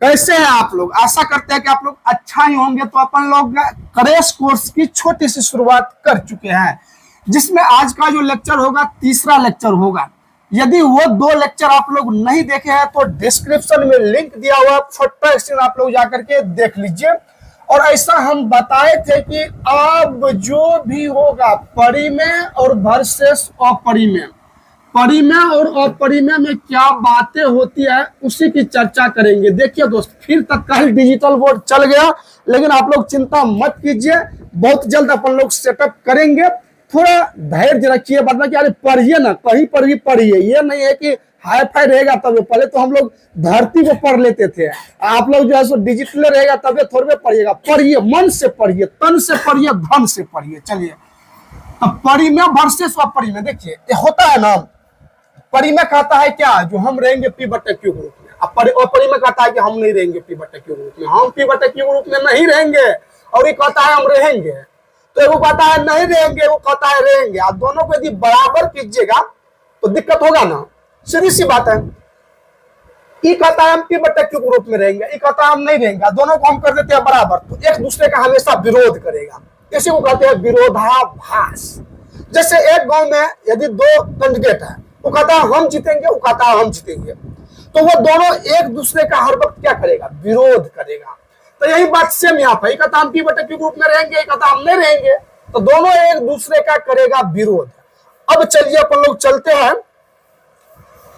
कैसे हैं आप लोग? आशा करते हैं कि आप लोग अच्छा ही होंगे। तो अपन लोग क्रैश कोर्स की छोटी सी शुरुआत कर चुके हैं, जिसमें आज का जो लेक्चर होगा तीसरा लेक्चर होगा। यदि वो दो लेक्चर आप लोग नहीं देखे हैं तो डिस्क्रिप्शन में लिंक दिया हुआ, फटाक से आप लोग जाकर के देख लीजिए। और ऐसा हम बताए थे कि अब जो भी होगा परिमेय और वर्सेस अपरिमेय, परिमेय और अपरिमेय में क्या बातें होती है उसी की चर्चा करेंगे। देखिए दोस्त, फिर तत्काल डिजिटल बोर्ड चल गया, लेकिन आप लोग चिंता मत कीजिए, बहुत जल्द अपन लोग सेटअप करेंगे। थोड़ा धैर्य रखिए, बाद कि अरे पढ़िए ना, कहीं पर भी पढ़िए, ये नहीं है कि हाई फाई रहेगा तब। पहले तो हम लोग धरती को पढ़ लेते थे, आप लोग जो है सो डिजिटल रहेगा तब थोड़े पढ़िएगा। पढ़िए, मन से पढ़िए, तन से पढ़िए, धन से पढ़िए। चलिए, अब परिमेय वर्सेस अपरिमेय देखिए होता है ना। परिमेय कहता है क्या, जो हम रहेंगे पी बटे क्यू ग्रुप में। अपरिमेय कहता है कि हम नहीं रहेंगे पी बटे क्यू ग्रुप में, हम पी बटे क्यू ग्रुप में नहीं रहेंगे। और ये कहता है हम रहेंगे, तो वो कहता है नहीं रहेंगे, वो कहता है रहेंगे। आप दोनों को यदि बराबर कीजिएगा तो दिक्कत होगा ना, सीधी सी बात है। ये कहता है हम पी बटे क्यू ग्रुप में रहेंगे, ये कहता है हम नहीं रहेंगे, दोनों को हम कर देते हैं बराबर, तो एक दूसरे का हमेशा विरोध करेगा। इसी को कहते हैं विरोधाभास। जैसे एक गांव में यदि दो कैंडिडेट है, वो कहता है हम जीतेंगे, वो कहता है हम जीतेंगे, तो वो दोनों एक दूसरे का हर वक्त क्या करेगा, विरोध करेगा। तो यही बात सेम यहाँ पर, कहता हम पी बटे क्यू ग्रुप में रहेंगे, कहता हम नहीं रहेंगे, तो दोनों एक दूसरे का करेगा विरोध। अब चलिए अपन लोग चलते हैं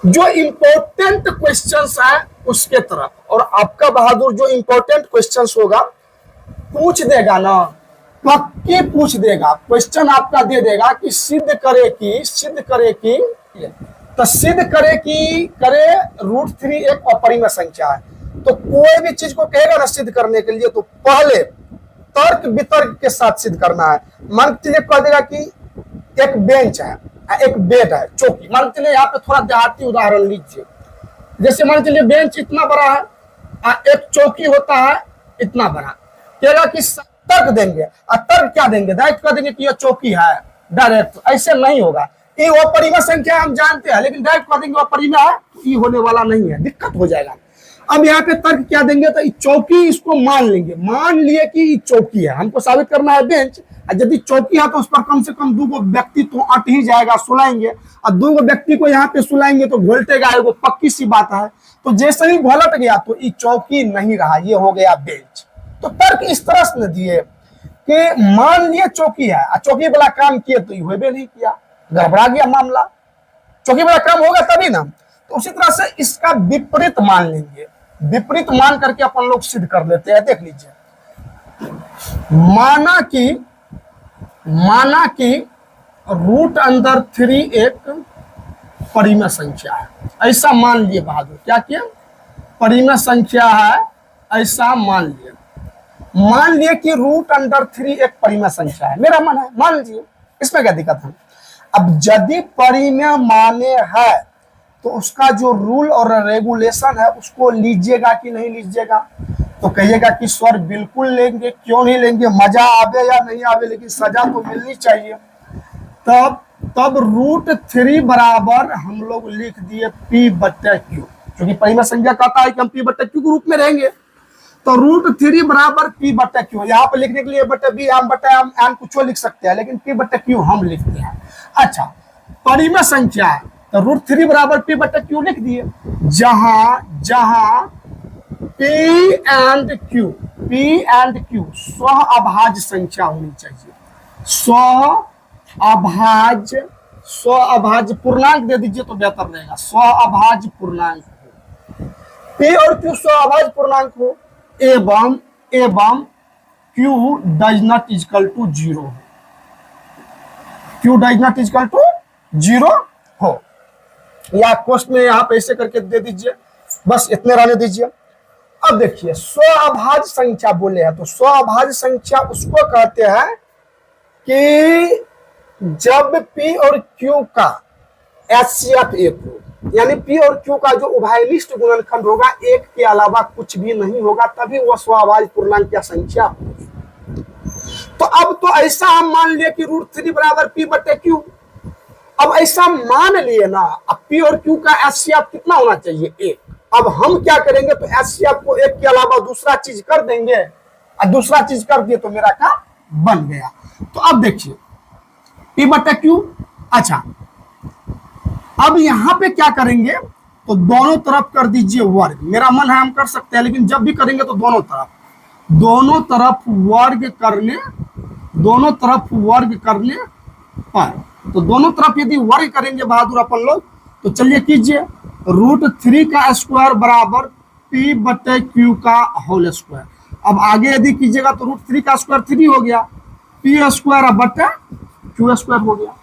जो इंपॉर्टेंट क्वेश्चंस है उसके तरफ। और आपका बहादुर जो इंपॉर्टेंट क्वेश्चंस होगा पूछ देगा ना, पक्के पूछ देगा। क्वेश्चन आपका दे देगा कि सिद्ध करे कि तो सिद्ध करे कि करे √3 एक अपरिमेय संख्या है। तो कोई भी चीज को कहेगा ना सिद्ध करने के लिए, तो पहले तर्क वितर्क के साथ सिद्ध करना है। मान लीजिए कह देगा कि एक बेंच है, एक बेड है, चौकी। मान चलिए यहाँ पे थोड़ा देहाती उदाहरण लीजिए। जैसे मान चलिए बेंच इतना बड़ा है, एक चौकी होता है इतना बड़ा। कहेगा कि तर्क देंगे, और तर्क क्या देंगे, डायरेक्ट कर देंगे कि यह चौकी है, डायरेक्ट। ऐसे नहीं होगा, ये अपरिमेय संख्या हम जानते हैं, लेकिन डायरेक्ट कर देंगे अपरिमेय है, तो ये होने वाला नहीं है, दिक्कत हो जाएगा। अब यहाँ पे तर्क क्या देंगे, तो चौकी इसको मान लेंगे। मान लिए कि चौकी है, हमको साबित करना है बेंच। यदि चौकी है तो उस पर कम से कम दो व्यक्ति तो अट ही जाएगा, सुलाएंगे। और दो व्यक्ति को यहाँ पे सुलाएंगे तो घोलटेगा, वो पक्की सी बात है। तो जैसे ही घोलट गया तो ये चौकी नहीं रहा, ये हो गया बेंच। तो तर्क इस तरह से दिए कि मान लिए चौकी है, चौकी वाला काम किए तो ये हुए नहीं किया, गड़बड़ा गया मामला। चौकी वाला काम होगा तभी ना। तो उसी तरह से इसका विपरीत मान लेंगे, विपरीत मान करके अपन लोग सिद्ध कर लेते हैं। देख लीजिए, माना कि √3 एक परिमेय संख्या है, ऐसा मान लिए बहादुर। क्या किया, परिमेय संख्या है ऐसा मान लिए। मान लिए कि √3 एक परिमेय संख्या है, मेरा मन है, मान लीजिए, इसमें क्या दिक्कत है। अब यदि परिमेय माने है तो उसका जो रूल और रेगुलेशन है उसको लीजिएगा कि नहीं लीजिएगा। तो कहिएगा कि सर बिल्कुल लेंगे, क्यों नहीं लेंगे, मजा आवे या नहीं आवे, लेकिन सजा तो मिलनी चाहिए। तब √3 बराबर हम लोग लिख दिए पी बटे क्यू, क्योंकि परिमेय संख्या कहता है कि हम पी बटे क्यू के रूप में रहेंगे। तो √3 बराबर पी बटे क्यू। यहाँ पे लिखने के लिए बटे बी, एम बटे एम कुछ लिख सकते हैं, लेकिन पी बटे क्यू हम लिखते हैं। अच्छा, परिमेय संख्या है तो √3 बराबर पी बटे क्यू लिख दिए। जहां पी एंड क्यू स्व अभाज्य संख्या होनी चाहिए। स्व अभाज्य पूर्णांक दे दीजिए तो बेहतर रहेगा। स्व अभाज्य पूर्णांक हो, पी और क्यू स्व अभाज्य पूर्णांक हो, एवं Q does not equal to 0 हो। Q does not equal to 0 हो, या क्वेश्चन में यहाँ पे ऐसे करके दे दीजिए, बस इतने रहने दीजिए। अब देखिए, स्व अभाज्य संख्या बोले हैं, तो स्व अभाज्य संख्या उसको कहते हैं कि जब पी और क्यू का HCF 1 हो, यानी पी और क्यू का जो उभयनिष्ठ गुणनखंड होगा एक के अलावा कुछ भी नहीं होगा, तभी वह स्व अभाज्य पूर्णांक या संख्या होगी। तो अब तो ऐसा हम मान लिए कि √3 बराबर पी बटे क्यू। अब ऐसा मान लिए ना, अब पी और क्यू का HCF कितना होना चाहिए, 1। अब हम क्या करेंगे, तो एचसीएफ को एक के अलावा दूसरा चीज कर देंगे, और दूसरा चीज कर दिए तो मेरा काम बन गया। तो अब देखिए पी बटा क्यू। अच्छा, अब यहां पे क्या करेंगे, तो दोनों तरफ कर दीजिए वर्ग। मेरा मन है हम कर सकते हैं, लेकिन जब भी करेंगे तो दोनों तरफ वर्ग करने पर, तो दोनों तरफ यदि वर्ग करेंगे बहादुर अपन लोग, तो चलिए कीजिए। √3 का स्क्वायर बराबर पी बटे क्यू का होल स्क्वायर। अब आगे यदि कीजिएगा तो √3 का स्क्वायर 3 हो गया, पी स्क्वायर बटे क्यू स्क्वायर हो गया,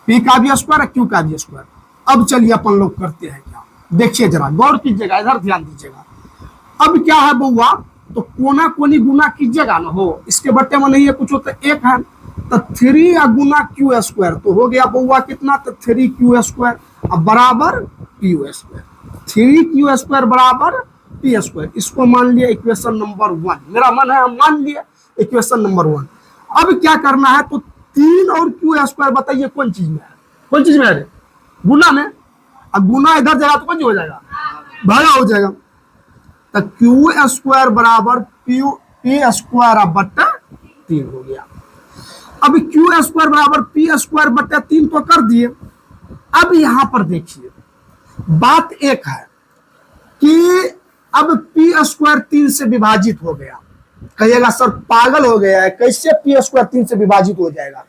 पी का भी स्क्वायर क्यू का भी स्क्वायर। अब चलिए अपन लोग करते हैं क्या, देखिए जरा गौर कीजिएगा, इधर ध्यान दीजिएगा। अब क्या है बउआ, तो कोना कोनी गुना कीजिएगा ना, हो इसके बट्टे में नहीं है कुछ, तो एक है, तो 3 गुना क्यू स्क्वायर, तो हो गया बउआ कितना, तो 3 क्यू स्क्वायर अब बराबर पी स्क्वायर। 3 क्यू स्क्वायर बराबर पी स्क्वायर, इसको मान लिया इक्वेशन नंबर 1। मेरा मन है हम मान लिए इक्वेशन नंबर 1। अब क्या करना है, तो 3 और क्यू स्क्वायर बताइए कौन चीज में है, कौन चीज में है, गुना में। अब गुना इधर जाएगा तो कौन हो जाएगा, भागा हो जाएगा। तो क्यू स्क्वायर बराबर पी स्क्वायर बट्टा 3 हो गया। अब क्यू स्क्वायर बराबर पी स्क्वायर बट्टा 3 तो कर दिए। अब यहां पर देखिए बात एक है कि अब पी स्क्वायर 3 से विभाजित हो गया। कहिएगा सर पागल हो गया है, कैसे पी स्क्वायर 3 से विभाजित हो जाएगा,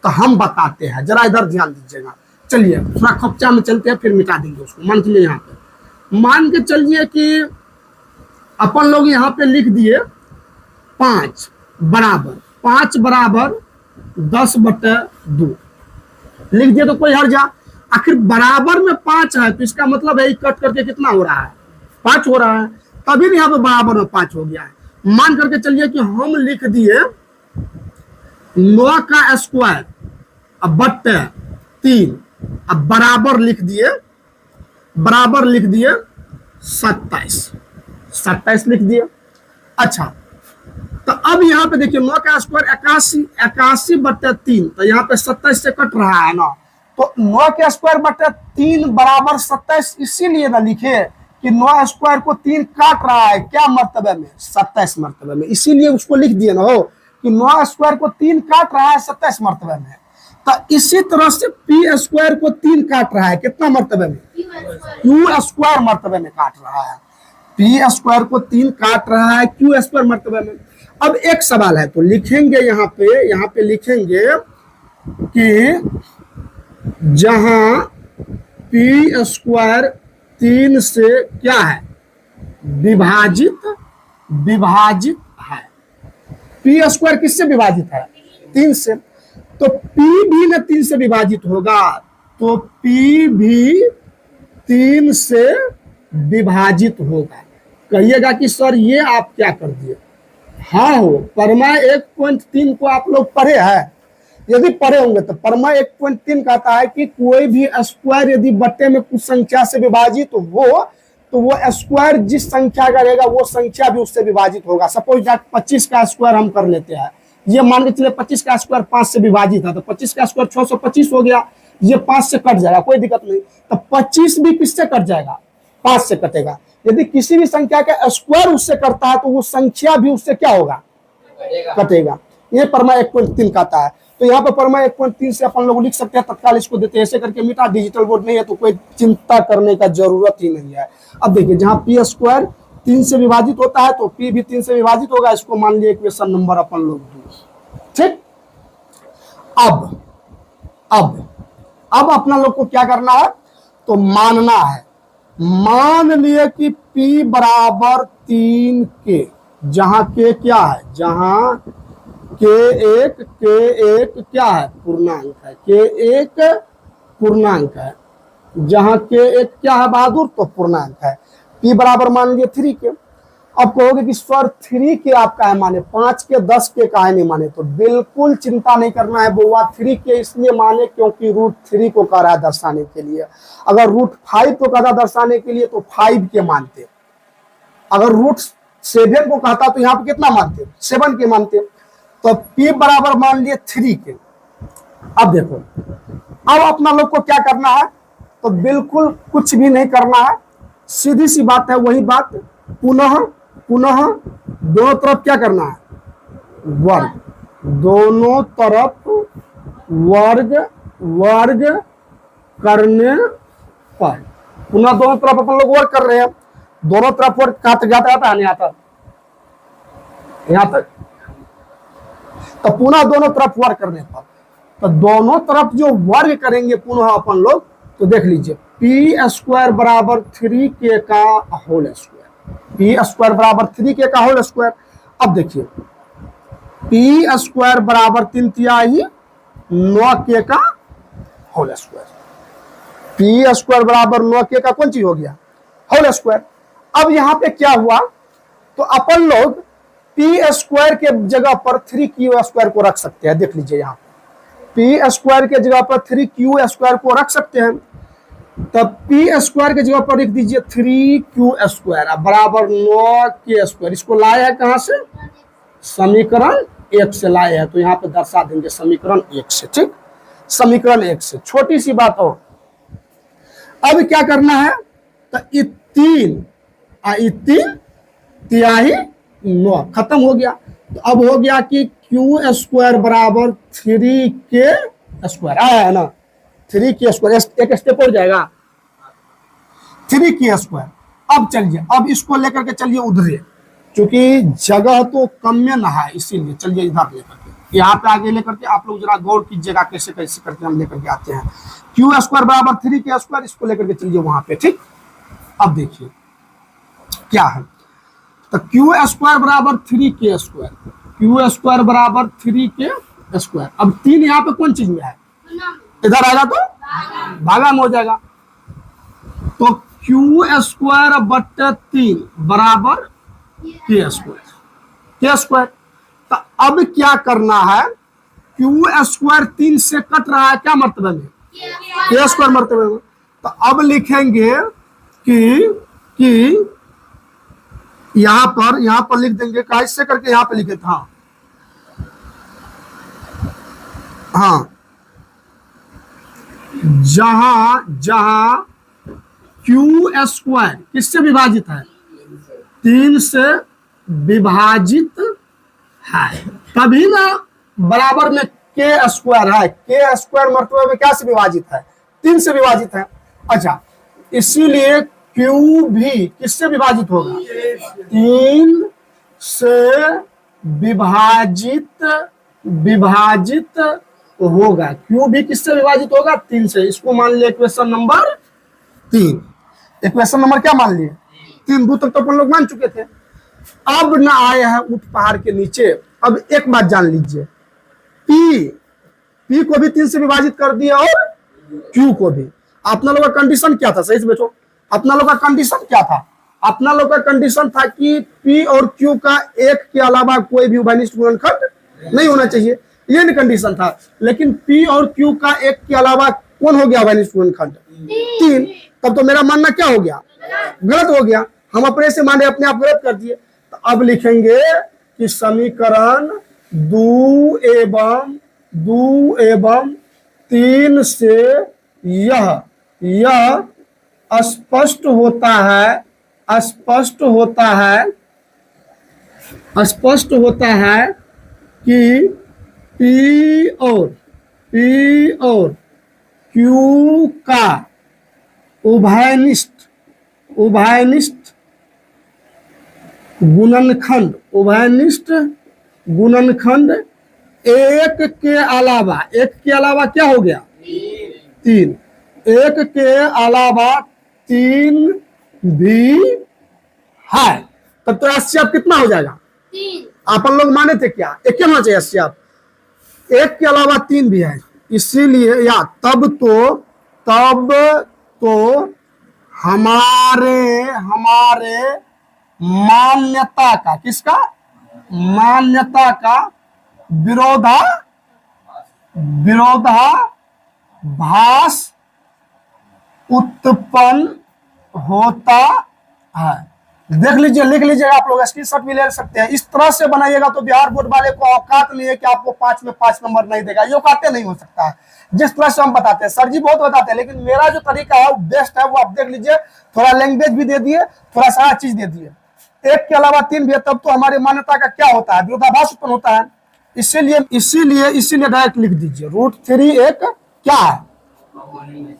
तो हम बताते हैं, जरा इधर ध्यान दीजिएगा। चलिए थोड़ा खपचा में चलते हैं, फिर मिटा देंगे उसको। मान के लिए यहाँ पे मान के चलिए कि अपन लोग यहाँ पे लिख दिए 5 बराबर 10/2 लिख दिए, तो कोई हर जा, आखिर बराबर में 5 है, तो इसका मतलब है कट करके कितना हो रहा है, 5 हो रहा है, तभी यहाँ पे बराबर में 5 हो गया है। मान करके चलिए कि हम लिख दिए 9 का स्क्वायर अब बट्टे 3, अब बराबर लिख दिए 27 लिख दिए। अच्छा, तो अब यहाँ पे देखिए 9 का स्क्वायर 81/3, तो यहाँ पे 27 से कट रहा है ना, तो 9 के स्क्वायर बटे 3 बराबर 27, इसीलिए ना लिखे कि 9 स्क्वायर को 3 काट रहा है क्या मर्तबे में, 27 मर्तबे में, इसीलिए उसको लिख दिए ना हो कि 9 स्क्वायर को 3 काट रहा है 27 मर्तबे में। तो इसी तरह से पी स्क्वायर को 3 काट रहा है कितना मर्तबे में, क्यू स्क्वायर मर्तबे में काट रहा है। पी स्क्वायर को 3 काट रहा है क्यू स्क्वायर मर्तबे में। अब एक सवाल है, तो लिखेंगे यहाँ पे लिखेंगे कि जहां पी स्क्वायर 3 से क्या है, विभाजित है। पी स्क्वायर किससे विभाजित है, 3 से, तो पी भी न 3 से विभाजित होगा, तो पी भी 3 से विभाजित होगा। कहिएगा कि सर ये आप क्या कर दिए, हाँ हो, परमाय 1.3 को आप लोग पढ़े हैं, यदि पढ़े होंगे तो परमाय 1.3 कहता है कि कोई भी स्क्वायर यदि बट्टे में कुछ संख्या से विभाजित हो, तो वो स्क्वायर जिस संख्या का रहेगा वो संख्या भी उससे विभाजित होगा। सपोज दैट 25 का स्क्वायर हम कर लेते हैं, ये मान के चलिए 25 का स्क्वायर 5 से विभाजित है, तो 25 का स्क्वायर 625 हो गया, ये 5 से कट जाएगा, कोई दिक्कत नहीं। तो 25 भी किससे कट जाएगा, 5 से कटेगा। यदि किसी भी संख्या का स्क्वायर उससे करता है तो वो संख्या भी उससे क्या होगा, कटेगा। ये परमाय 1.3 कहता है। तो यहाँ पर परमाय 1.3 से अपन लोग लिख सकते हैं, तत्काल इसको देते हैं, ऐसे करके मिटा, डिजिटल बोर्ड नहीं है तो कोई चिंता करने का जरूरत ही नहीं है। अब देखिए जहाँ पी स्क्वायर 3 से विभाजित होता है तो पी भी 3 से विभाजित होगा, इसको मान लिया इक्वेशन नंबर अपन लोग 2। ठीक, अब अपना लोग को क्या करना है, तो मानना है, मान लिए कि P बराबर 3 के, जहां के क्या है, जहां K1 क्या है, पूर्णांक है, K1 पूर्णांक है, जहां K1 क्या है बहादुर, तो पूर्णांक है। P बराबर मान लिए 3 के। अब कहोगे कि सर 3 के आप काहे माने, 5 के 10 के काहे नहीं माने, तो बिल्कुल चिंता नहीं करना है बुआ, 3 के इसलिए माने क्योंकि √3 को कह रहा है दर्शाने के लिए। अगर √5 को कह रहा दर्शाने के लिए तो 5 के मानते, अगर √7 को कहता तो यहाँ पे कितना मानते, 7 के मानते। तो P बराबर मान लिए 3 के। अब देखो, अब अपना लोग को क्या करना है, तो बिल्कुल कुछ भी नहीं करना है, सीधी सी बात है, वही बात पुनः पुनः दोनों तरफ क्या करना है, वर्ग, दोनों तरफ वर्ग वर्ग करने पर, पुनः दोनों तरफ अपन लोग वर्ग कर रहे हैं, दोनों तरफ वर्ग कहां तक जाता है, नहीं आता, यहां तक, तो पुनः दोनों तरफ वर्ग करने पर, तो दोनों तरफ जो वर्ग करेंगे पुनः अपन लोग, तो देख लीजिए पी स्क्वायर बराबर 3k का होल स्क्वायर, पी स्क्वायर बराबर 3k का होल स्क्वायर। अब देखिए पी स्क्वायर बराबर 3 9k का होल स्क्वायर, पी स्क्वायर बराबर 9k का कौन चीज हो गया, होल स्क्वायर। अब यहां पे क्या हुआ, तो अपन लोग पी स्क्वायर के जगह पर 3q स्क्वायर को रख सकते हैं, देख लीजिए यहाँ पी स्क्वायर के जगह पर 3q स्क्वायर को रख सकते हैं, तब पी स्क्वायर के जगह पर लिख दीजिए 3q स्क्वायर बराबर 9k स्क्वायर, इसको लाया है कहां से, समीकरण 1 से लाए हैं, तो यहाँ पे दर्शा देंगे समीकरण 1 से, ठीक, समीकरण 1 से। छोटी सी बात हो, अब क्या करना है, तो ये 3 तिहाई 9 खत्म हो गया, तो अब हो गया कि क्यू स्क्वायर बराबर 3k स्क्वायर आया है ना, 3k स्क्वायर, एक स्टेप हो जाएगा 3k स्क्वायर। अब चलिए, अब इसको लेकर के चलिए उधर, क्योंकि जगह तो कम में ना है, इसीलिए चलिए इधर लेकर के, यहाँ पे आगे लेकर के आप लोग जरा गौर कीजिएगा कैसे कैसे करके हम लेकर के आते हैं। क्यू स्क्वायर बराबर 3k स्क्वायर, इसको लेकर के चलिए वहां पे, ठीक। अब देखिए क्या है, तो क्यू स्क्वायर बराबर 3k स्क्वायर, क्यू स्क्वायर बराबर 3k स्क्वायर। अब 3 यहाँ पे कौन चीज में है, इधर आएगा तो भागा में हो जाएगा, तो क्यू स्क्वायर बट्टे 3 बराबर k स्क्वायर। तो अब क्या करना है, क्यू स्क्वायर 3 से कट रहा है क्या मर्तबे में, k स्क्वायर मर्तबे में, तो अब लिखेंगे कि यहां पर लिख देंगे, कैसे करके यहां पे लिखे था, हाँ, जहां क्यू स्क्वायर किससे विभाजित है, 3 से विभाजित है, तभी ना बराबर में k स्क्वायर है, k स्क्वायर मर्तबे में क्या से विभाजित है, 3 से विभाजित है। अच्छा, इसीलिए क्यू भी किससे विभाजित होगा, 3 से विभाजित होगा, क्यू भी किससे विभाजित होगा, 3 से। इसको मान लिया इक्वेशन नंबर 3, इक्वेशन नंबर क्या मान लिए, 3, 2 तक तो अपन लोग मान चुके थे। अब ना आए हैं ऊंट पहाड़ के नीचे। अब एक बात जान लीजिए, पी को भी 3 से विभाजित कर दिया और क्यू को भी। अपना लोग का कंडीशन क्या था, सही से बच्चों, अपना लोग का कंडीशन क्या था, अपना लोग का कंडीशन था कि पी और क्यू का एक के अलावा कोई भी उभयनिष्ठ गुणनखंड नहीं होना चाहिए, ये नहीं कंडीशन था। लेकिन पी और क्यू का एक के अलावा कौन हो गया उभयनिष्ठ गुणनखंड, 3। तब तो मेरा मानना क्या हो गया, गलत हो गया, हम अपने से माने अपने आप गलत कर दिए। तो अब लिखेंगे कि समीकरण 2 एवं 3 से यह स्पष्ट होता है कि पी और क्यू का उभयनिष्ठ गुणनखंड एक के अलावा क्या हो गया, 3, एक के अलावा 3 भी है। तब तो एचसीएफ कितना हो जाएगा, 3। अपन लोग माने थे क्या, एक होना चाहिए एचसीएफ, एक के अलावा 3 भी है, इसीलिए या तब तो हमारे मान्यता का, किसका, मान्यता का विरोधाभास उत्पन्न होता है। देख लीजिए, लिख लीजिएगा, आप लोग स्क्रीनशॉट भी ले सकते हैं। इस तरह से बनाइएगा तो बिहार बोर्ड वाले को औकात नहीं है कि आपको 5 में 5 नंबर नहीं देगा, ये औकात नहीं हो सकता है। जिस तरह से हम बताते हैं, सर जी बहुत बताते हैं, लेकिन मेरा जो तरीका है वो बेस्ट है, वो आप देख लीजिए। थोड़ा लैंग्वेज भी दे दिए, थोड़ा सारा चीज दे दिए, एक के अलावा 3 भी है, तब तो हमारी मान्यता का क्या होता है, विरोधाभास उत्पन्न होता है। इसीलिए डायरेक्ट लिख दीजिए, √3 एक क्या है,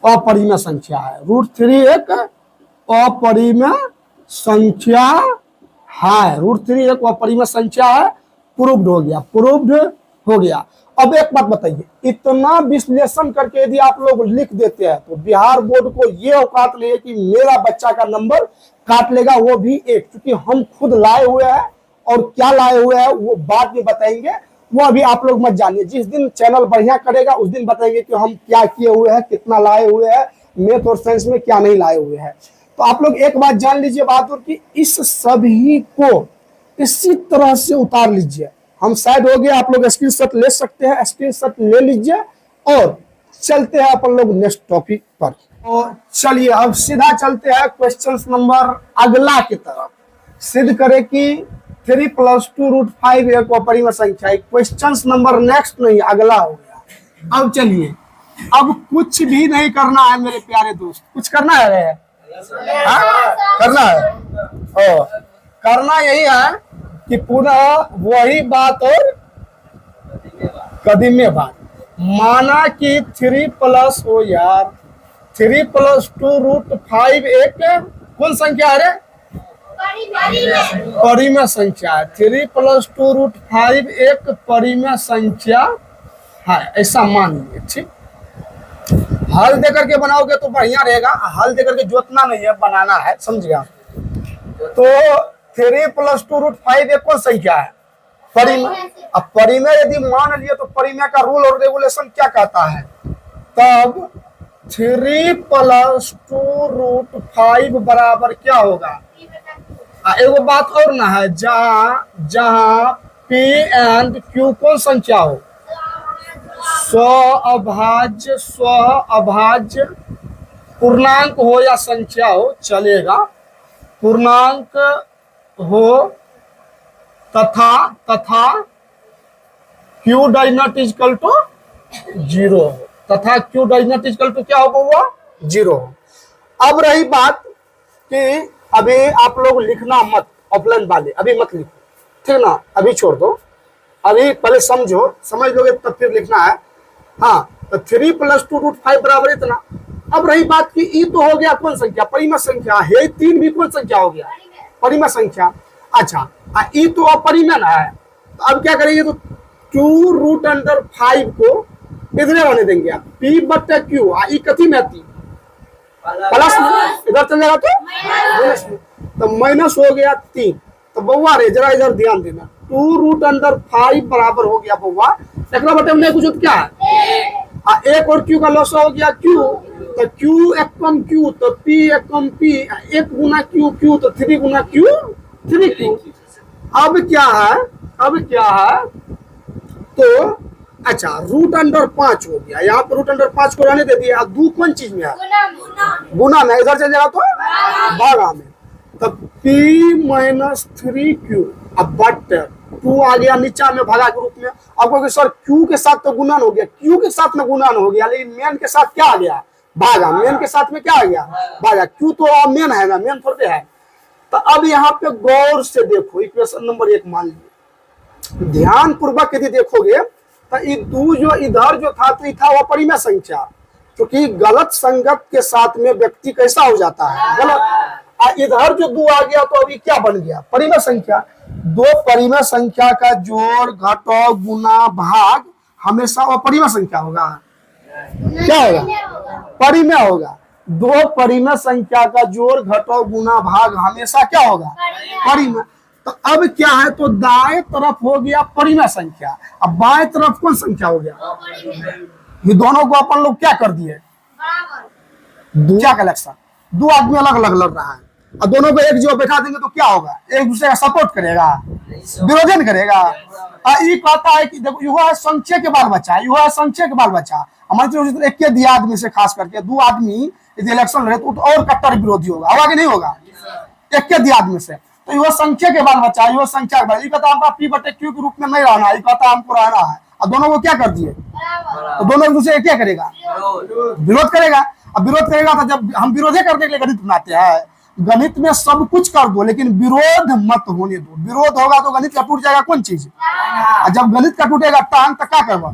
अपरिमेय संख्या है। √3 एक अपरिमेय संख्या है। √3 एक अपरिमेय संख्या है। प्रूव्ड हो गया, प्रूव्ड हो गया। अब एक बात बताइए, इतना विश्लेषण करके यदि आप लोग लिख देते हैं तो बिहार बोर्ड को ये औकात नहीं है कि मेरा बच्चा का नंबर काट लेगा, वो भी एक, क्योंकि हम खुद लाए हुए हैं और क्या लाए हुए हैं वो बाद में बताएंगे, वो अभी आप लोग मत जानिए। जिस दिन चैनल बढ़िया करेगा उस दिन बताएंगे कि हम क्या किए हुए हैं, कितना लाए हुए हैं, मैथ और साइंस में क्या नहीं लाए हुए हैं। तो आप लोग एक बात जान लीजिए बहादुर की, इस सभी को इसी तरह से उतार लीजिए। हम साइड हो गए, आप लोग स्क्रीनशॉट ले सकते हैं, स्क्रीनशॉट ले लीजिए और चलते हैं अपन लोग नेक्स्ट टॉपिक पर। तो चलिए अब सीधा चलते हैं क्वेश्चन नंबर अगला की तरफ। सिद्ध करें कि 3 + 2 √5 एक अपरिमेय संख्या है। क्वेश्चन नंबर नेक्स्ट नहीं, अगला हो गया। अब चलिए, अब कुछ भी नहीं करना है मेरे प्यारे दोस्त, कुछ करना है, करना है, ओ करना यही है कि पुनः वही बात और कदीमे बात। माना कि 3+ हो यार, 3 + 2 √5 एक कौन संख्या है रे, परिमेय संख्या है। 3 + 2 √5 एक परिमेय संख्या है, ऐसा मान लीजिए। ठीक, हल देकर के बनाओगे तो बढ़िया रहेगा, हल देकर के जोतना नहीं है, बनाना है, समझिए। तो 3 + 2 √5 एक कौन संख्या है, परिमेय। अब परिमेय यदि मान लिए तो परिमेय का रूल और रेगुलेशन क्या कहता है, तब 3 + 2 √5 बराबर क्या होगा। एगो बात और ना है, जहां P एंड Q कौन संख्या हो, स्वअभाज्य पूर्णांक हो या संख्या हो चलेगा, पूर्णांक हो तथा Q does not equal to 0 हो, तथा Q does not equal to क्या होगा, 0 हो। अब रही बात कि अभी आप लोग लिखना मत, ऑफलाइन वाले अभी मत लिखो, ठीक ना, अभी छोड़ दो, अभी पहले समझो, समझ लोगे तब फिर लिखना है। हाँ, तो 3 + 2 √5 बराबर इतना। अब रही बात कि ई तो हो गया कौन संख्या, परिमेय संख्या है। 3 भी कौन संख्या हो गया, परिमेय संख्या। अच्छा, ई तो अपरिमेय ना है, तो अब क्या करेंगे, तो 2 √5 को इधर होने देंगे आप, P/Q। ई कथी में आती, प्लस में, इधर चल जाएगा तो माइनस में, तो माइनस हो गया 3। तो बउआ रे जरा इधर ध्यान देना, 2 √5 बराबर हो गया बउआ, एक बटे में कुछ क्या है, एक और Q का लॉस हो गया Q, तो Q एक कम Q, तो P एक कम P, 1 गुना Q, तो 3 गुना Q 3Q। अब क्या है, तो अच्छा √5 हो गया, यहाँ पे √5 को रहने दे दिया। 2 कौन चीज में है, गुना में, इधर चल जाएगा तो भागा में, तब P - 3Q। अब बट 2 आ गया नीचा में भागा के रूप में। अब कहोगे सर Q के साथ तो गुणन हो गया, Q के साथ में गुणन हो गया, लेकिन मेन के साथ क्या आ गया, भागा। मेन के साथ में क्या आ गया, भागा। Q तो मेन है ना, मेन थोड़े है। तो अब यहाँ पे गौर से देखो, इक्वेशन नंबर 1 मान लीजिए, ध्यान पूर्वक यदि देखोगे तो ये 2 जो इधर जो था, तो ये था अपरिमेय संख्या, क्योंकि गलत संगत के साथ में व्यक्ति कैसा हो जाता है, गलत। इधर जो 2 आ गया तो अभी क्या बन गया, परिमेय संख्या। 2 परिमेय संख्या का जोड़ घटाव गुना भाग हमेशा अपरिमेय संख्या होगा, क्या होगा, परिमेय होगा। 2 परिमेय संख्या का जोड़ घटाव गुना भाग हमेशा क्या होगा, परिमेय। तो अब क्या है, तो दाएं तरफ हो गया परिमेय संख्या, अब बाएं तरफ कौन संख्या हो गया, ये दोनों को अपन लोग क्या कर दिए, क्या कलेक्शन। 2 आदमी अलग अलग लड़ रहा है, और दोनों को एक जगह बैठा देंगे तो क्या होगा, एक दूसरे का सपोर्ट करेगा, विरोधन करेगा। ये कहता है कि देखो युवा संख्या के बाल बच्चा, युवा संख्या के बाल बच्चा। हमारे एक के दिया आदमी से खास करके 2 आदमी यदि इलेक्शन लड़े तो और कट्टर विरोधी होगा, होगा कि नहीं होगा। एक के दियाद में से, तो यो संख्या के बाल बच्चा, यो संख्या के बाल, ये कहता हमका पी बटे क्यू के रूप में नहीं रहना, ये कहता हमको रहना है, और दोनों को क्या कर दिए, तो दोनों एक दूसरे क्या करेगा, विरोध करेगा। अब विरोध करेगा तो जब हम विरोधे करने के लिए गणित बनाते हैं, गणित में सब कुछ कर दो लेकिन विरोध मत होने दो, विरोध होगा तो गणित का टूट जाएगा कौन चीज, और जब गणित का टूटेगा टांग तो क्या करवा,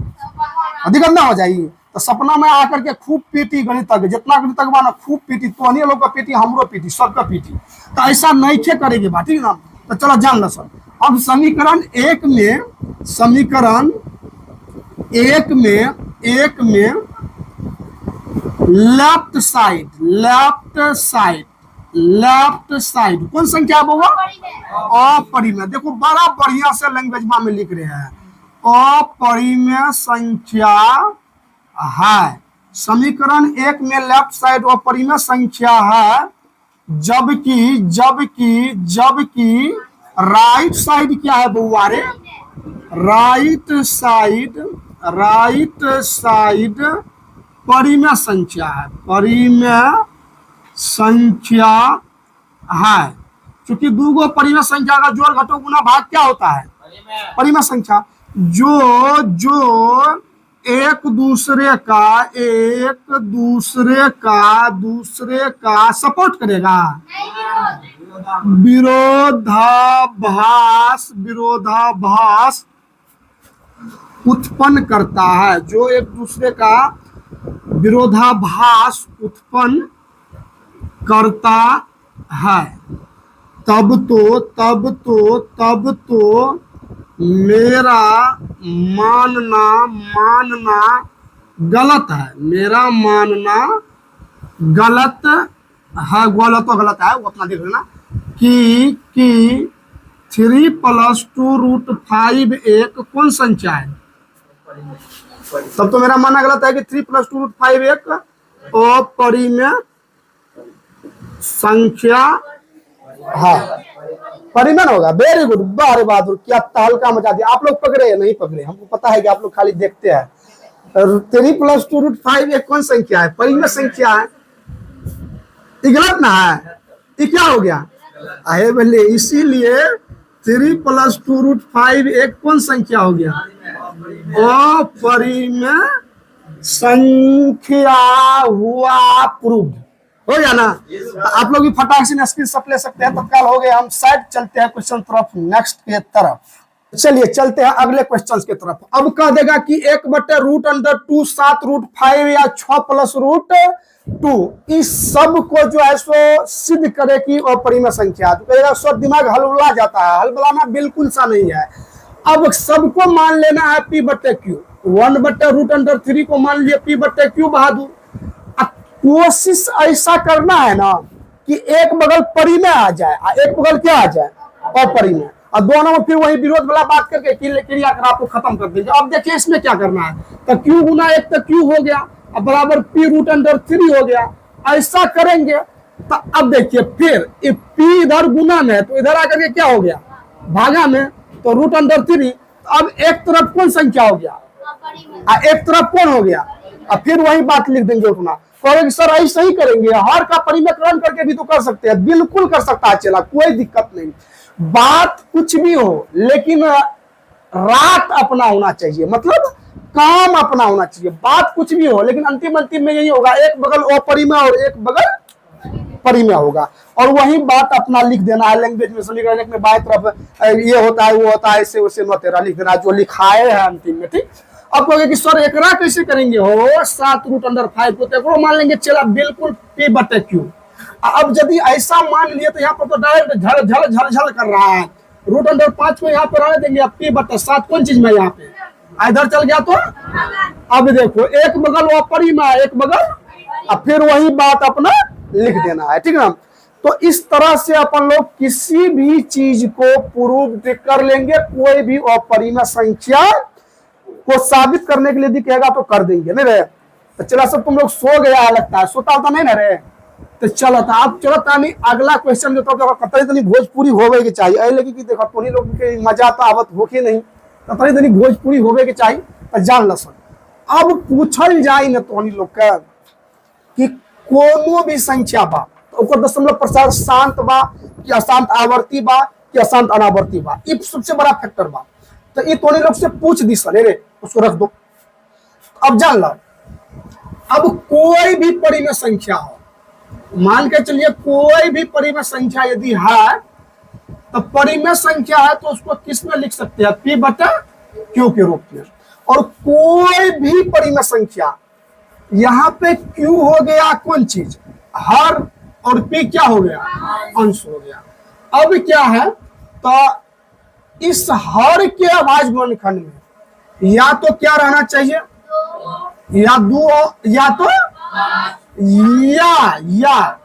अधिगम हो जाएगी। तो सपना में आकर के खूब पीटी गणितज्ञ, जितना गणितज्ञ बना खूब पीटी, तो अन्य लोग का पीटी, हमरो पीटी, सबका पीटी, तो ऐसा नहीं खे करेगी बात, ठीक ना। तो चलो जान लो सर, अब समीकरण एक में लेफ्ट साइड कौन संख्या होगा, अपरिमेय। देखो बड़ा बढ़िया से लैंग्वेज में लिख रहे हैं, अपरिमेय संख्या है। समीकरण एक में लेफ्ट साइड अपरिमेय संख्या है, जबकि राइट साइड क्या है बउआ रे, राइट साइड परिमेय संख्या है, परिमेय संख्या है। क्योंकि दूगो परिमेय संख्या का जोड़ घटाव गुना भाग क्या होता है, परिमेय संख्या, जो एक दूसरे का सपोर्ट करेगा, विरोधाभास उत्पन्न करता है, जो एक दूसरे का विरोधाभास उत्पन्न करता है, तब तो मेरा मानना गलत है, मेरा मानना गलत है, गलत है वो अपना देख लेना, कि 3 + 2√5 एक कौन संख्या है, तब तो मेरा मानना गलत है कि 3 + 2√5 एक अपरिमेय संख्या है, परिमेय होगा। वेरी गुड, बारे बहादुर, क्या तहलका मचा दिया। आप लोग पकड़े या नहीं पकड़े, हमको पता है कि आप लोग खाली देखते हैं। 3 + 2√5 एक कौन संख्या है, परिमेय संख्या है, ये गलत ना है, ये क्या हो गया, अरे बोले इसीलिए 3 + 2√5 एक कौन संख्या हो गया, अपरिमेय संख्या हुआ प्रूव्ड, हो गया ना। आप लोग भी फटाक से स्क्रीनशॉट ले सकते हैं, तत्काल हो गए। हम साइड चलते हैं क्वेश्चन तरफ, नेक्स्ट के तरफ। चलिए चलते हैं अगले क्वेश्चन के तरफ। अब कह देगा कि 1/√2 7√5 या 6 + √2, इस सब को जो है सो सिद्ध करे कि अपरिमेय संख्या, तो कहेगा सो दिमाग हलबला जाता है, हलबलाना बिल्कुल सा नहीं है। अब सबको मान लेना है P/Q, 1/√3 को मान लिया P/Q बहादुर। कोशिश ऐसा करना है ना कि एक बगल परिमेय आ जाए, एक बगल क्या आ जाए, अपरिमेय, और दोनों में फिर वही विरोध वाला बात करके क्रियाकलाप को खत्म कर देंगे। अब देखिए इसमें क्या करना है, तो Q गुना 1 तो Q हो गया, अब बराबर P√3 हो गया। ऐसा करेंगे तो अब देखिए फिर P इधर गुना में, तो इधर आकर के क्या हो गया, भागा में, तो √3। अब एक तरफ कौन संख्या हो गया, एक तरफ कौन हो गया, और फिर वही बात लिख देंगे उतना। कहोगे सर ऐसा ही करेंगे, हर का परिमेयकरण करके भी तो कर सकते हैं, बिल्कुल कर सकता है, चला कोई दिक्कत नहीं। बात कुछ भी हो लेकिन रात अपना होना चाहिए, मतलब काम अपना होना चाहिए। बात कुछ भी हो लेकिन अंतिम में यही होगा, एक बगल अपरिमेय और एक बगल परिमेय होगा, और वही बात अपना लिख देना है लैंग्वेज में। समीकरण में बाएं तरफ ये होता है, वो होता है, ऐसे वैसे न तेरा लिख देना जो लिखाए है अंतिम में, ठीक। अब कहोगे कि सर एकरा कैसे करेंगे हो, 7√5 को तो मान लेंगे, चला बिल्कुल P/Q। अब यदि ऐसा मान लिए तो यहाँ पर तो डायरेक्ट झल कर रहा है, √5 को यहाँ पर आने देंगे, P/7 कौन चीज में यहाँ पे इधर चल गया। तो अब देखो एक बगल अपरिमेय, एक बगल, अब फिर वही बात अपना लिख देना है, ठीक ना। तो इस तरह से अपन लोग किसी भी चीज को प्रूव कर लेंगे, कोई भी अपरिमेय संख्या को साबित करने के लिए भी कहेगा तो कर देंगे, नहीं रहे। तो चला सब तुम लोग सो गया लगता है, सोता होता नहीं ना रे, तो चलो था अब चलो तानी अगला क्वेश्चन जो तो कतई तनी भोजपुरी होवे के चाहिए, लेकिन कि देखो तोनी लोग के मजा तो आवत होके नहीं, कतई तनी भोजपुरी होवे के चाहिए। तो जान ल सुन, अब पूछल जाए न तोनी लोग का कि कोनो भी संख्या बा, तो ओकर दशमलव प्रसार शांत बा कि अशांत आवर्ती बा कि अशांत अनावर्ती बा, ये सबसे बड़ा फैक्टर बा। तो ये तोने लोग से पूछ दी सर, रे उसको रख दो। अब जान लो, अब कोई भी परिमेय संख्या हो, मान के चलिए कोई भी परिमेय संख्या यदि है, तो परिमेय संख्या है तो उसको किस में लिख सकते हैं, P बटा Q के रूप में। और कोई भी परिमेय संख्या, यहाँ पे Q हो गया कौन चीज, हर, और P क्या हो गया, अंश हो गया। अब क्या है, तो इस हर के अभाज्य गुणनखंड में या तो क्या रहना चाहिए, या दो, या तो या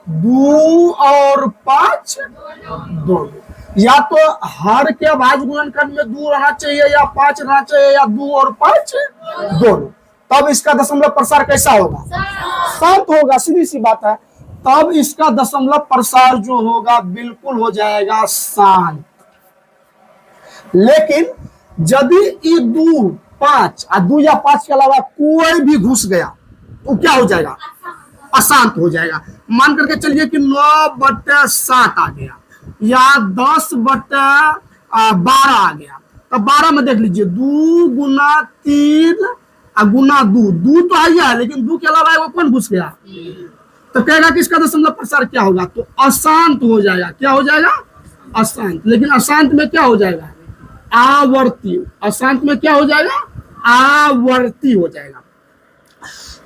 2 और 5 दोनों, या तो हर के अभाज्य गुणनखंड में 2 रहना चाहिए या 5 रहना चाहिए, या 2 और 5 दोनों। तब इसका दशमलव प्रसार कैसा होगा, शांत होगा, सीधी सी बात है। तब इसका दशमलव प्रसार जो होगा बिल्कुल हो जाएगा शांत। लेकिन यदि ये 2, 5 और 2 या 5 के अलावा कोई भी घुस गया तो क्या हो जाएगा, अशांत हो जाएगा। मान करके चलिए कि 9/7 आ गया, या 10/12 आ गया, तो 12 में देख लीजिए 2 गुना 3 गुना 2 तो आई है, लेकिन 2 के अलावा वो कौन घुस गया, तो कहेगा कि इसका दशमलव प्रसार क्या होगा, तो अशांत हो जाएगा। क्या हो जाएगा, अशांत। लेकिन अशांत में क्या हो जाएगा, आवर्ती। अशांत में क्या हो जाएगा, आवर्ती हो जाएगा।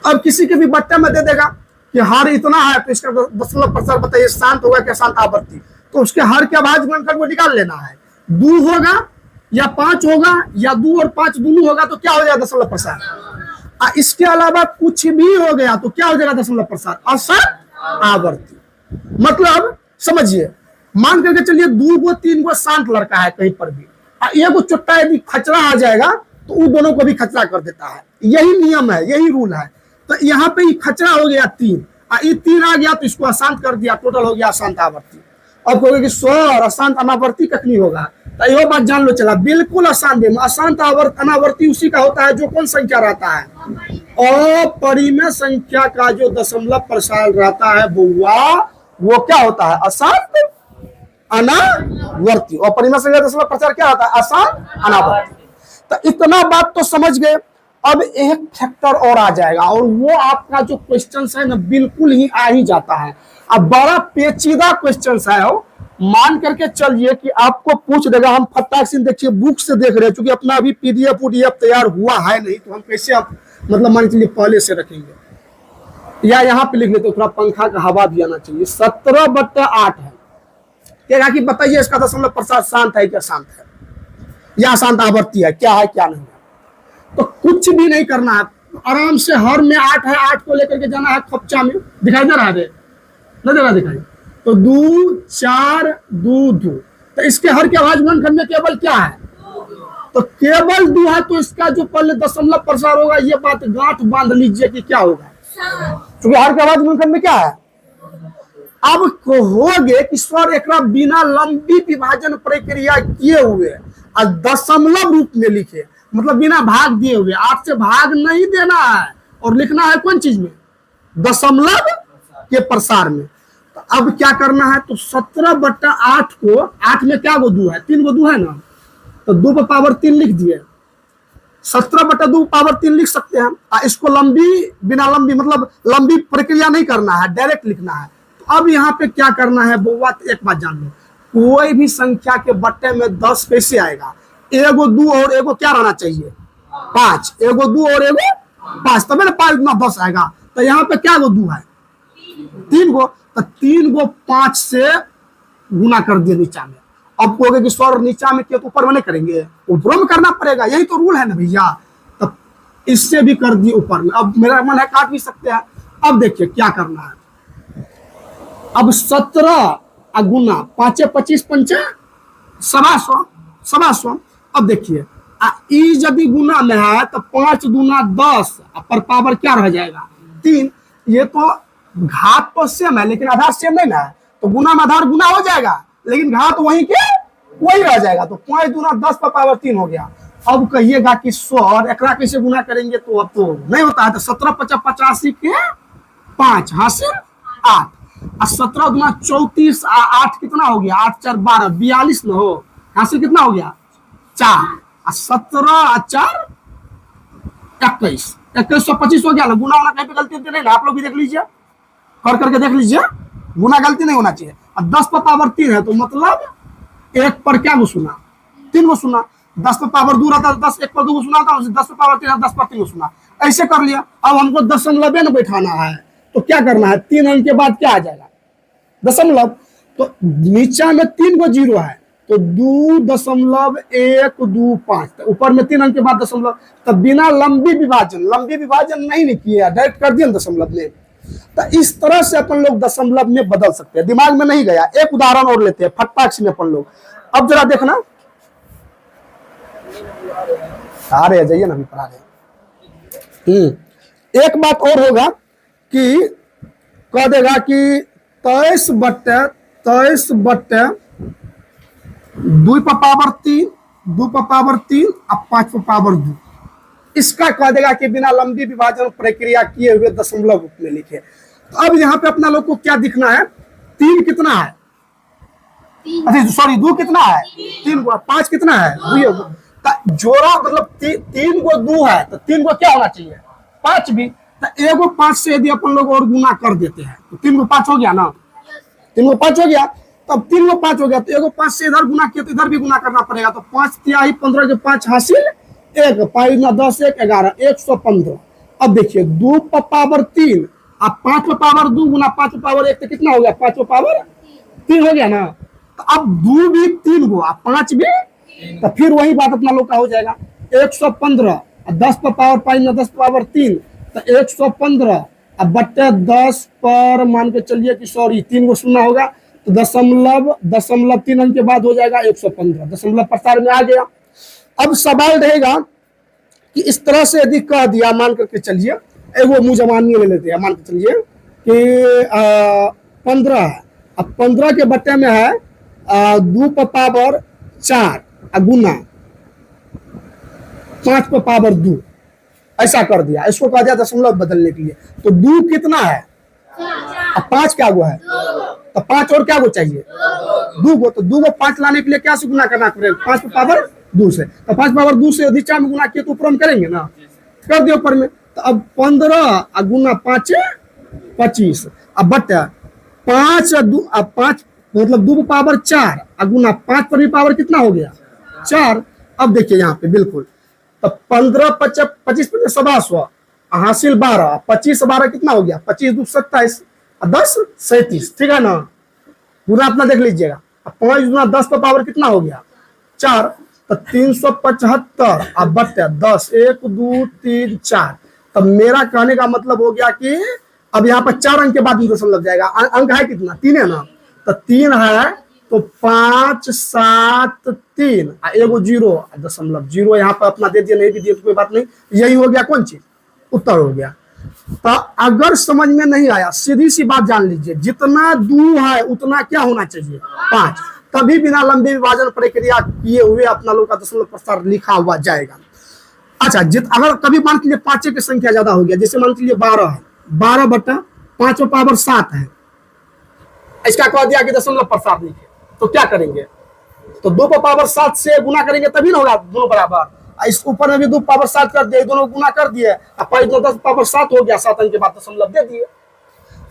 अब किसी के भी बट्टे में दे देगा कि हर इतना है, तो इसका दशमलव प्रसार बताइए शांत होगा कि अशांत आवर्ती, तो उसके हर के अभाज्य गुणनखंड को निकाल लेना है। 2 होगा या 5 होगा, या 2 और 5 दोनों होगा, तो क्या हो जाएगा दशमलव प्रसार। इसके अलावा कुछ भी हो गया तो क्या हो जाएगा दशमलव प्रसार, अशांत आवर्ती। मतलब समझिए, मान करके चलिए 2 गो 3 गो शांत लड़का है कहीं पर भी, एगो चुट्टा यदि खचरा आ जाएगा तो उन दोनों को भी खचरा कर देता है। यही नियम है, यही रूल है। तो यहाँ पे खचरा हो गया 3, ये 3 आ गया तो इसको अशांत कर दिया, टोटल हो गया अशांत आवर्ती। अब कहोगे कि सर अशांत अनावर्ती कखनी होगा, तो यह बात जान लो चला, बिल्कुल अशांत। अशांत अनावर्ती उसी का होता है जो कौन संख्या रहता है, अपरिमेय संख्या का जो दशमलव प्रसार रहता है वो क्या होता है, अशांत अनावर्ती। और परिमेय संख्या दशमलव प्रसार क्या होता है, अशांत अनावर्ती। तो इतना बात तो समझ गए। अब एक फैक्टर और आ जाएगा, और वो आपका जो क्वेश्चन है ना बिल्कुल ही आ ही जाता है। अब बड़ा पेचीदा क्वेश्चन है वो, मान करके चलिए कि आपको पूछ देगा। हम फटाक से देखिए बुक से देख रहे हैं, क्योंकि अपना अभी पीडीएफ तैयार हुआ है नहीं, तो हम कैसे आप मतलब मान चलिए पहले से रखेंगे, या यहाँ पे लिख लेते, थोड़ा पंखा का हवा भी आना चाहिए। 17/8 है, कहेगा कि बताइए इसका दशमलव प्रसार शांत है क्या अशांत है, या अशांत आवर्ती है, क्या है क्या नहीं है। तो कुछ भी नहीं करना है, आराम से हर में 8 है, 8 को लेकर के जाना है खपचा में। दिखाई दे रहा है, नहीं दे रहा दिखाई, तो 2 4 2 2, तो इसके हर के अभाज्य गुणनखंड में केवल क्या है, तो केवल 2 है। तो इसका जो पहले दशमलव प्रसार होगा, ये बात गांठ बांध लीजिए कि क्या होगा, क्योंकि हर के अभाज्य गुणनखंड में क्या है। अब कहोगे कि सर एक बिना लंबी विभाजन प्रक्रिया किए हुए और दशमलव रूप में लिखे, मतलब बिना भाग दिए हुए, 8 से भाग नहीं देना है और लिखना है कौन चीज में, दशमलव के प्रसार में। तो अब क्या करना है, तो 17/8 को, 8 में क्या गो 2 है, 3 गो 2 है ना, तो 2 पर पावर 3 लिख दिए, 17/2 पावर 3 लिख सकते हैं। इसको लंबी बिना लंबी मतलब लंबी प्रक्रिया नहीं करना है, डायरेक्ट लिखना है। तो अब यहाँ पे क्या करना है वो बात, एक बात जान लो, कोई भी संख्या के बट्टे में 10 कैसे आएगा, एगो 2 और एगो क्या रहना चाहिए, 5, एगो 2 और एगो 5, तब 5 गुना 10 आएगा। तो यहाँ पे क्या गो 2 है, 3 गो, तो 3 गो 5 से गुना कर दिए नीचा में। अब कहोगे कि सर नीचा में किया तो ऊपर में नहीं करेंगे, ऊपर में करना पड़ेगा, यही तो रूल है ना भैया। तब इससे भी कर दिए ऊपर में। अब मेरा मन है काट भी सकते हैं। अब देखिए क्या करना है, अब 17 गुना 5 25 पंचा 100। अब देखिए यदि गुना में है तो 5 दूना 10 पर पावर क्या रह जाएगा, 3। ये तो घात तो सेम है लेकिन आधार सेम नहीं ना है, तो गुना में आधार गुना हो जाएगा लेकिन घात वही के वही रह जाएगा। तो 5 दूना 10 पर पावर 3 हो गया। अब कहिएगा कि सर एकरा कैसे गुना करेंगे, तो अब तो नहीं होता है। तो 17 × 50 = 85 के 5 हासिल 8। और 17 गुना 34, 8 कितना हो गया, 8 4 12, 42 न हो, यहाँ से कितना हो गया 4, और 17 4 21, 2125 हो गया ना। गुना होना कहीं पे गलती होती नहीं ना, आप लोग भी देख लीजिए, कर करके देख लीजिए, गुना गलती नहीं होना चाहिए। और 10 पर पावर 3 है तो मतलब 1 पर क्या को सुना, 3 को सुना। 10 पर पावर 2 रहता है 10 1 पर 2 को सुना था, 10 पर पावर 3 है 10 पर 3 को सुना, ऐसे कर लिया। अब हमको दशमलव में बैठाना है तो क्या करना है, 3 अंक के बाद क्या आ जाएगा दशमलव, तो नीचा में 3 को 0 है तो 2.125, तो ऊपर में 3 अंक के बाद दशमलव, तो बिना लंबी विभाजन नहीं किया, डायरेक्ट कर दिया दशमलव में। तो इस तरह से अपन लोग दशमलव में बदल सकते हैं, दिमाग में नहीं गया। एक उदाहरण और लेते हैं फटाक से अपन लोग, अब जरा देखना, आ रहे जाइए ना, अभी पढ़ा रहे। एक बात और होगा कि कह देगा कि 23 बट्टे 2 पर पावर 3, 2 पर पावर 3 और 5 पर पावर 2, इसका कह देगा कि बिना लंबी विभाजन प्रक्रिया किए हुए दशमलव रूप में लिखे। तो अब यहाँ पे अपना लोग को क्या दिखना है, 3 कितना है, अच्छा सॉरी 2 कितना है, 3 को 5 कितना है, 2 जोड़ा, मतलब 3 को 2 है तो 3 को क्या होना चाहिए 5 भी, तो एगो 5 से यदि अपन लोग और गुना कर देते हैं तो 3 को 5 हो गया ना, 3 को 5 हो गया, तब 3 को 5 हो गया तो एगो 5 से इधर गुना किया तो इधर भी गुना करना पड़ेगा, तो 5 तिहाई 15 के 5 हासिल 1, 5 ना 10 1 11, 115। अब देखिए 2 पर पावर 3 और 5 पर पावर 2 गुना 5 पर पावर 1 तो कितना हो गया, 5 पर पावर 3 हो गया ना। तो अब 2 भी 3 को 5 भी, तो फिर वही बात अपना लोग का हो जाएगा 115, 10 पर पावर 5 ना 10 पर पावर 3 तो 115, अब बट्टे 10 पर मान के चलिए कि सॉरी 3 को सुनना होगा तो दशमलव 3 अंक के बाद हो जाएगा 115, दशमलव प्रसार में आ गया। अब सवाल रहेगा कि इस तरह से यदि कह दिया, मान करके चलिए वो मुजमानी ले लेते हैं, मान के चलिए कि 15 है, अब 15 के बट्टे में है 2 पर पावर 4 गुना 5 पर पावर 2, ऐसा कर दिया, इसको कह दिया दशमलव बदलने के लिए। तो 2 कितना है, अब 5 क्या हुआ है, तो 5 और क्या को चाहिए 2 को, तो 2 को 5 लाने के लिए क्या से गुना करना पड़ेगा, 5 पर पावर 2 से, तो 5 पावर 2 से नीचा में गुना किए तो ऊपर में करेंगे ना, कर दिया ऊपर में। तो अब 15 गुना 5 25, अब बट्टा 5 मतलब 2 पर पावर 4 गुना 5 पर भी पावर कितना हो गया 4। अब देखिए यहाँ पे बिल्कुल, तो 15 25 25 1700 हासिल 12, 25 12 कितना हो गया 25 2 27, 10 37, ठीक है ना, पूरा अपना देख लीजिएगा। 5 गुना 10 पर पावर कितना हो गया 4, तो 375, अब बट्टे 10 1 2 3 4। तब मेरा कहने का मतलब हो गया कि अब यहाँ पर 4 अंक के बाद दशमलव लग जाएगा, अंक है कितना 3 है ना, तो 3 है तो 5 7 3 एगो 0 दशमलव 0 यहाँ पर अपना दे दिया, नहीं भी दिया तो कोई बात नहीं, यही हो गया कौन चीज उत्तर हो गया। तो अगर समझ में नहीं आया सीधी सी बात जान लीजिए, जितना 2 है उतना क्या होना चाहिए 5, तभी बिना लंबी विभाजन प्रक्रिया किए हुए अपना लोग का दशमलव प्रसार लिखा हुआ जाएगा। अच्छा अगर कभी मान लीजिए 5 की संख्या ज्यादा हो गया, जैसे मान लीजिए 12 है, 12 बट्टा 5 पर पावर 7 है, इसका कह दिया कि दशमलव प्रसार लिखे, तो क्या करेंगे, तो 2 पर पावर 7 से गुना करेंगे तभी ना होगा दोनों बराबर, इस ऊपर में भी 2 पावर 7 कर दिए, दोनों गुना कर दिए, 5 10 पावर 7 हो गया, 7 अंक के बाद दशमलव दे दिए।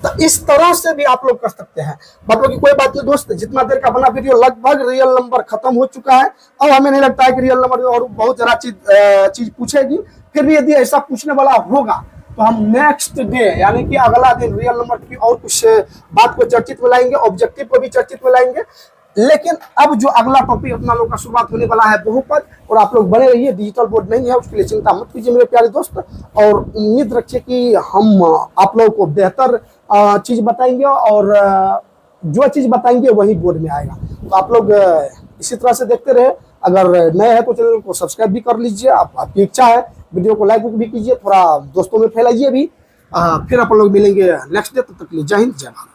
तो इस तरह से भी आप लोग कर सकते हैं। बात की कोई बात नहीं दोस्त, जितना देर का बना वीडियो लगभग रियल नंबर खत्म हो चुका है, अब हमें नहीं लगता है कि रियल नंबर और बहुत जरा चीज पूछेगी, फिर भी यदि ऐसा पूछने वाला होगा तो हम नेक्स्ट डे यानी कि अगला दिन रियल नंबर की और कुछ बात को चर्चित में लाएंगे, ऑब्जेक्टिव को भी चर्चित में लाएंगे। लेकिन अब जो अगला टॉपिक अपना लोग का शुरुआत होने वाला है बहुपद, और आप लोग बने रहिए, डिजिटल बोर्ड नहीं है उसके लिए चिंता मत कीजिए मेरे प्यारे दोस्त, और उम्मीद रखिए कि हम आप लोगों को बेहतर चीज बताएंगे और जो चीज बताएंगे वही बोर्ड में आएगा। तो आप लोग इसी तरह से देखते रहे, अगर नए हैं तो चैनल को सब्सक्राइब भी कर लीजिए, आपकी इच्छा है, वीडियो को लाइक भी कीजिए, थोड़ा दोस्तों में फैलाइए भी। फिर आप लोग मिलेंगे नेक्स्ट डे, तब तक के लिए जय हिंद जय भारत।